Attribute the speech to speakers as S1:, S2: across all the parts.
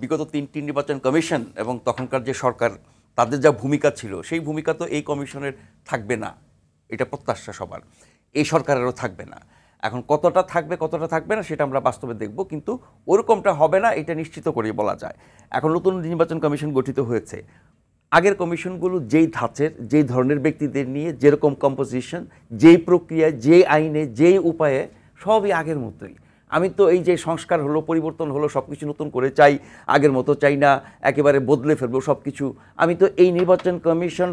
S1: বিগত ৩টি নির্বাচন কমিশন এবং তখনকার যে সরকার তাদের যা ভূমিকা ছিল সেই ভূমিকা তো এই কমিশনের থাকবে না, এটা প্রত্যাশা সবার, এই সরকারেরও থাকবে না। এখন কতটা থাকবে না সেটা আমরা বাস্তবে দেখব, কিন্তু ওরকমটা হবে না এটা নিশ্চিত করে বলা যায়। এখন নতুন নির্বাচন কমিশন গঠিত হয়েছে, আগের কমিশনগুলো যেই ধাঁচের যেই ধরনের ব্যক্তিদের নিয়ে যেরকম কম্পোজিশন, যেই প্রক্রিয়ায়, যেই আইনে, যেই উপায়ে, সবই আগের মতোই। আমি তো এই যে সংস্কার হলো, পরিবর্তন হলো, সব কিছু নতুন করে চাই, আগের মতো চাই না, একেবারে বদলে ফেলবো সব কিছু। আমি তো এই নির্বাচন কমিশন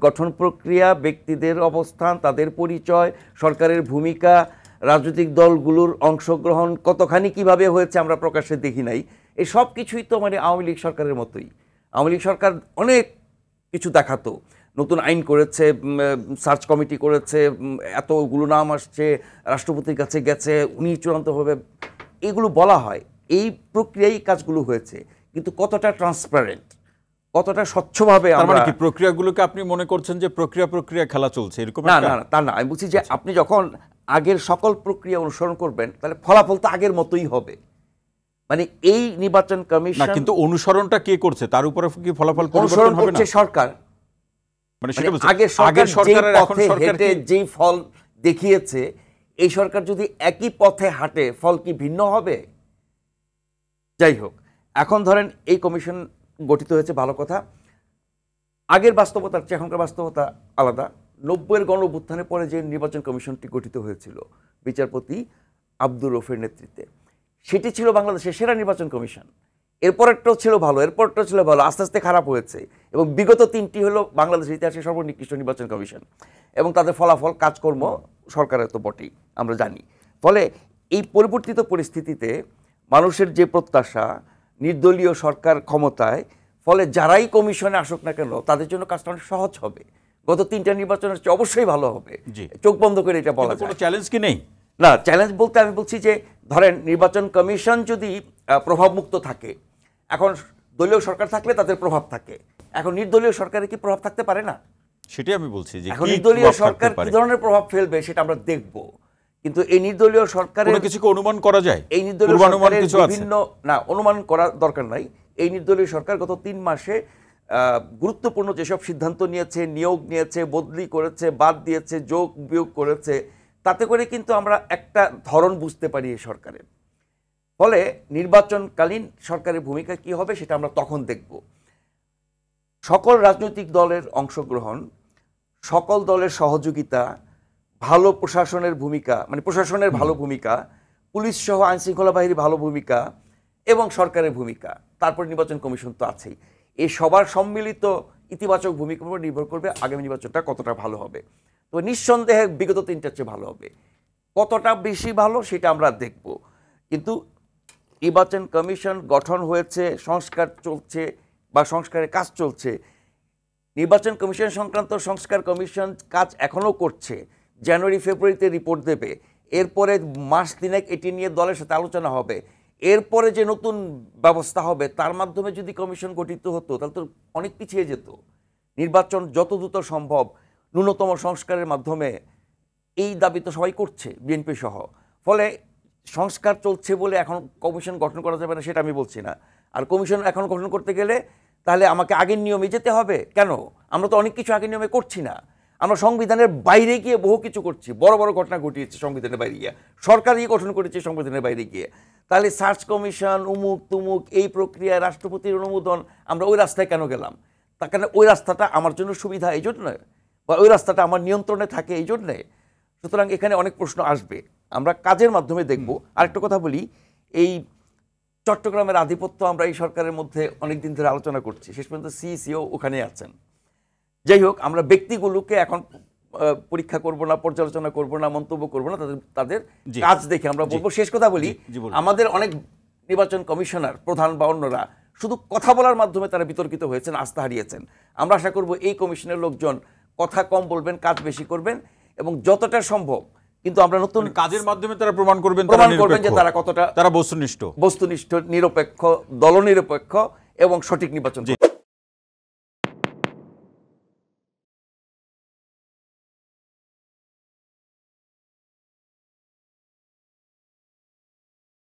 S1: গঠন প্রক্রিয়া, ব্যক্তিদের অবস্থান, তাদের পরিচয়, সরকারের ভূমিকা, রাজনৈতিক দলগুলোর অংশগ্রহণ কতখানি কিভাবে হয়েছে আমরা প্রকাশ্যে দেখি নাই, এই সব কিছুই তো মানে আওয়ামী লীগ সরকারের মতোই। আওয়ামী লীগ সরকার অনেক কিছু দেখাতো, নতুন আইন করেছে, সার্চ কমিটি করেছে, এতগুলো নাম আসছে, রাষ্ট্রপতির কাছে গেছে, উনি চূড়ান্তভাবে, এগুলো বলা হয়, এই প্রক্রিয়ায় কাজগুলো হয়েছে, কিন্তু কতটা ট্রান্সপারেন্ট, কতটা স্বচ্ছভাবে
S2: আমরা কি প্রক্রিয়াগুলোকে আপনি মনে করছেন যে প্রক্রিয়া খেলা চলছে এরকম?
S1: না না, তা না, আমি বলছি যে আপনি যখন আগের সকল প্রক্রিয়া অনুসরণ করবেন তাহলে ফলাফল তো আগের মতোই হবে। মানে এই নির্বাচন কমিশন,
S2: কিন্তু অনুসরণটা কে করছে তার উপরে কি ফলাফল
S1: অনুসরণ করছে সরকার। মানে আগের সরকারের এখন সরকারে যেই ফল দেখিয়েছে, এই সরকার যদি একই পথে হাঁটে ফল কি ভিন্ন হবে? যাই হোক, এখন ধরেন এই কমিশন গঠিত হয়েছে, ভালো কথা। আগের বাস্তবতার চেয়ে এখনকার বাস্তবতা আলাদা। 90-এর গণঅভ্যুত্থানের পরে যে নির্বাচন কমিশনটি গঠিত হয়েছিল বিচারপতি আব্দুর রফের নেতৃত্বে, সেটি ছিল বাংলাদেশের সেরা নির্বাচন কমিশন। এরপরেরটাও ছিল ভালো, এরপরটাও ছিল ভালো, আস্তে আস্তে খারাপ হয়েছে, এবং বিগত 3টি হলো বাংলাদেশের ইতিহাসে সর্বনিকৃষ্ট নির্বাচন কমিশন, এবং তাদের ফলাফল কাজকর্ম সরকারের তো বটেই আমরা জানি। ফলে এই পরিবর্তিত পরিস্থিতিতে মানুষের যে প্রত্যাশা, নির্দলীয় সরকার ক্ষমতায়, ফলে যারাই কমিশনে আসুক না কেন তাদের জন্য কাজটা অনেক সহজ হবে। গত 3টা নির্বাচনের চেয়ে অবশ্যই ভালো হবে, চোখ বন্ধ করে এটা বলা যায়।
S2: কোনো চ্যালেঞ্জ কি নেই?
S1: না, চ্যালেঞ্জ বলতে আমি বলছি যে ধরেন নির্বাচন কমিশন যদি প্রভাবমুক্ত থাকে, এখন দলীয় সরকার থাকলে তাদের প্রভাব থাকে, এখন নির্দলীয় সরকারে কি প্রভাব থাকতে পারে না?
S2: সেটাই আমি বলছি যে
S1: এখন নির্দলীয় সরকার কি ধরনের প্রভাব ফেলবে সেটা আমরা দেখব, কিন্তু এই নির্দলীয় সরকারের
S2: কোনো কিছু অনুমান করা যায়?
S1: এই নির্দলীয় সরকারের বিভিন্ন না, অনুমান করার দরকার নাই। এই নির্দলীয় সরকার গত 3 মাসে গুরুত্বপূর্ণ যেসব সিদ্ধান্ত নিয়েছে, নিয়োগ নিয়েছে, বদলি করেছে, বাদ দিয়েছে, যোগ বিয়োগ করেছে, তাতে করে কিন্তু আমরা একটা ধরন বুঝতে পারি এই সরকারের। ফলে নির্বাচনকালীন সরকারের ভূমিকা কি হবে সেটা আমরা তখন দেখব। সকল রাজনৈতিক দলের অংশগ্রহণ, সকল দলের সহযোগিতা, ভালো প্রশাসনের ভূমিকা, মানে প্রশাসনের ভালো ভূমিকা, পুলিশ সহ আইনশৃঙ্খলা বাহিনীর ভালো ভূমিকা এবং সরকারের ভূমিকা, তারপর নির্বাচন কমিশন তো আছেই, এই সবার সম্মিলিত ইতিবাচক ভূমিকার উপর নির্ভর করবে আগামী নির্বাচনটা কতটা ভালো হবে। তো নিঃসন্দেহে বিগত 3টার চেয়ে ভালো হবে, কতটা বেশি ভালো সেটা আমরা দেখব। কিন্তু নির্বাচন কমিশন গঠন হয়েছে, সংস্কার চলছে বা সংস্কারের কাজ চলছে, নির্বাচন কমিশন সংক্রান্ত সংস্কার কমিশন কাজ এখনও করছে, জানুয়ারি ফেব্রুয়ারিতে রিপোর্ট দেবে, এরপরে মাস 3 এটি নিয়ে দলের সাথে আলোচনা হবে, এরপরে যে নতুন ব্যবস্থা হবে তার মাধ্যমে যদি কমিশন গঠিত হতো তাহলে তো অনেক পিছিয়ে যেত। নির্বাচন যত দ্রুত সম্ভব ন্যূনতম সংস্কারের মাধ্যমে, এই দাবি তো সবাই করছে, বিএনপি সহ। ফলে সংস্কার চলছে বলে এখন কমিশন গঠন করা যাবে না সেটা আমি বলছি না। আর কমিশন এখন গঠন করতে গেলে তাহলে আমাকে আগের নিয়মে যেতে হবে কেন? আমরা তো অনেক কিছু আগের নিয়মে করছি না, আমরা সংবিধানের বাইরে গিয়ে বহু কিছু করছি, বড় বড় ঘটনা ঘটিয়েছে সংবিধানের বাইরে গিয়ে, সরকারই গঠন করেছে সংবিধানের বাইরে গিয়ে। তাহলে সার্চ কমিশন, উমুক তুমুক, এই প্রক্রিয়া, রাষ্ট্রপতির অনুমোদন, আমরা ওই রাস্তায় কেন গেলাম? তার কারণে ওই রাস্তাটা আমার জন্য সুবিধা এই জন্য, বা ওই রাস্তাটা আমার নিয়ন্ত্রণে থাকে এই জন্যে। সুতরাং এখানে অনেক প্রশ্ন আসবে, আমরা কাজের মাধ্যমে দেখব। আরেকটা কথা বলি, এই চট্টগ্রামের আধিপত্য আমরা এই সরকারের মধ্যে অনেক দিন ধরে আলোচনা করছি, শেষ পর্যন্ত সিইসিও ওখানে আছেন। যাই হোক, আমরা ব্যক্তিগুলোকে এখন পরীক্ষা করব না, পর্যালোচনা করব না, মন্তব্য করব না, তাদের কাজ দেখে আমরা বলবো। শেষ কথা বলি, আমাদের অনেক নির্বাচন কমিশনার প্রধান বা অন্যরা শুধু কথা বলার মাধ্যমে তারা বিতর্কিত হয়েছেন, আস্থা হারিয়েছেন। আমরা আশা করব এই কমিশনের লোকজন কথা কম বলবেন, কাজ বেশি করবেন, এবং যতটা সম্ভব কিন্তু আমরা নতুন
S2: কাজের মাধ্যমে তারা প্রমাণ করবেন
S1: যে তারা কতটা
S2: বস্তুনিষ্ঠ,
S1: নিরপেক্ষ, দলনিরপেক্ষ এবং সঠিক নির্বাচন।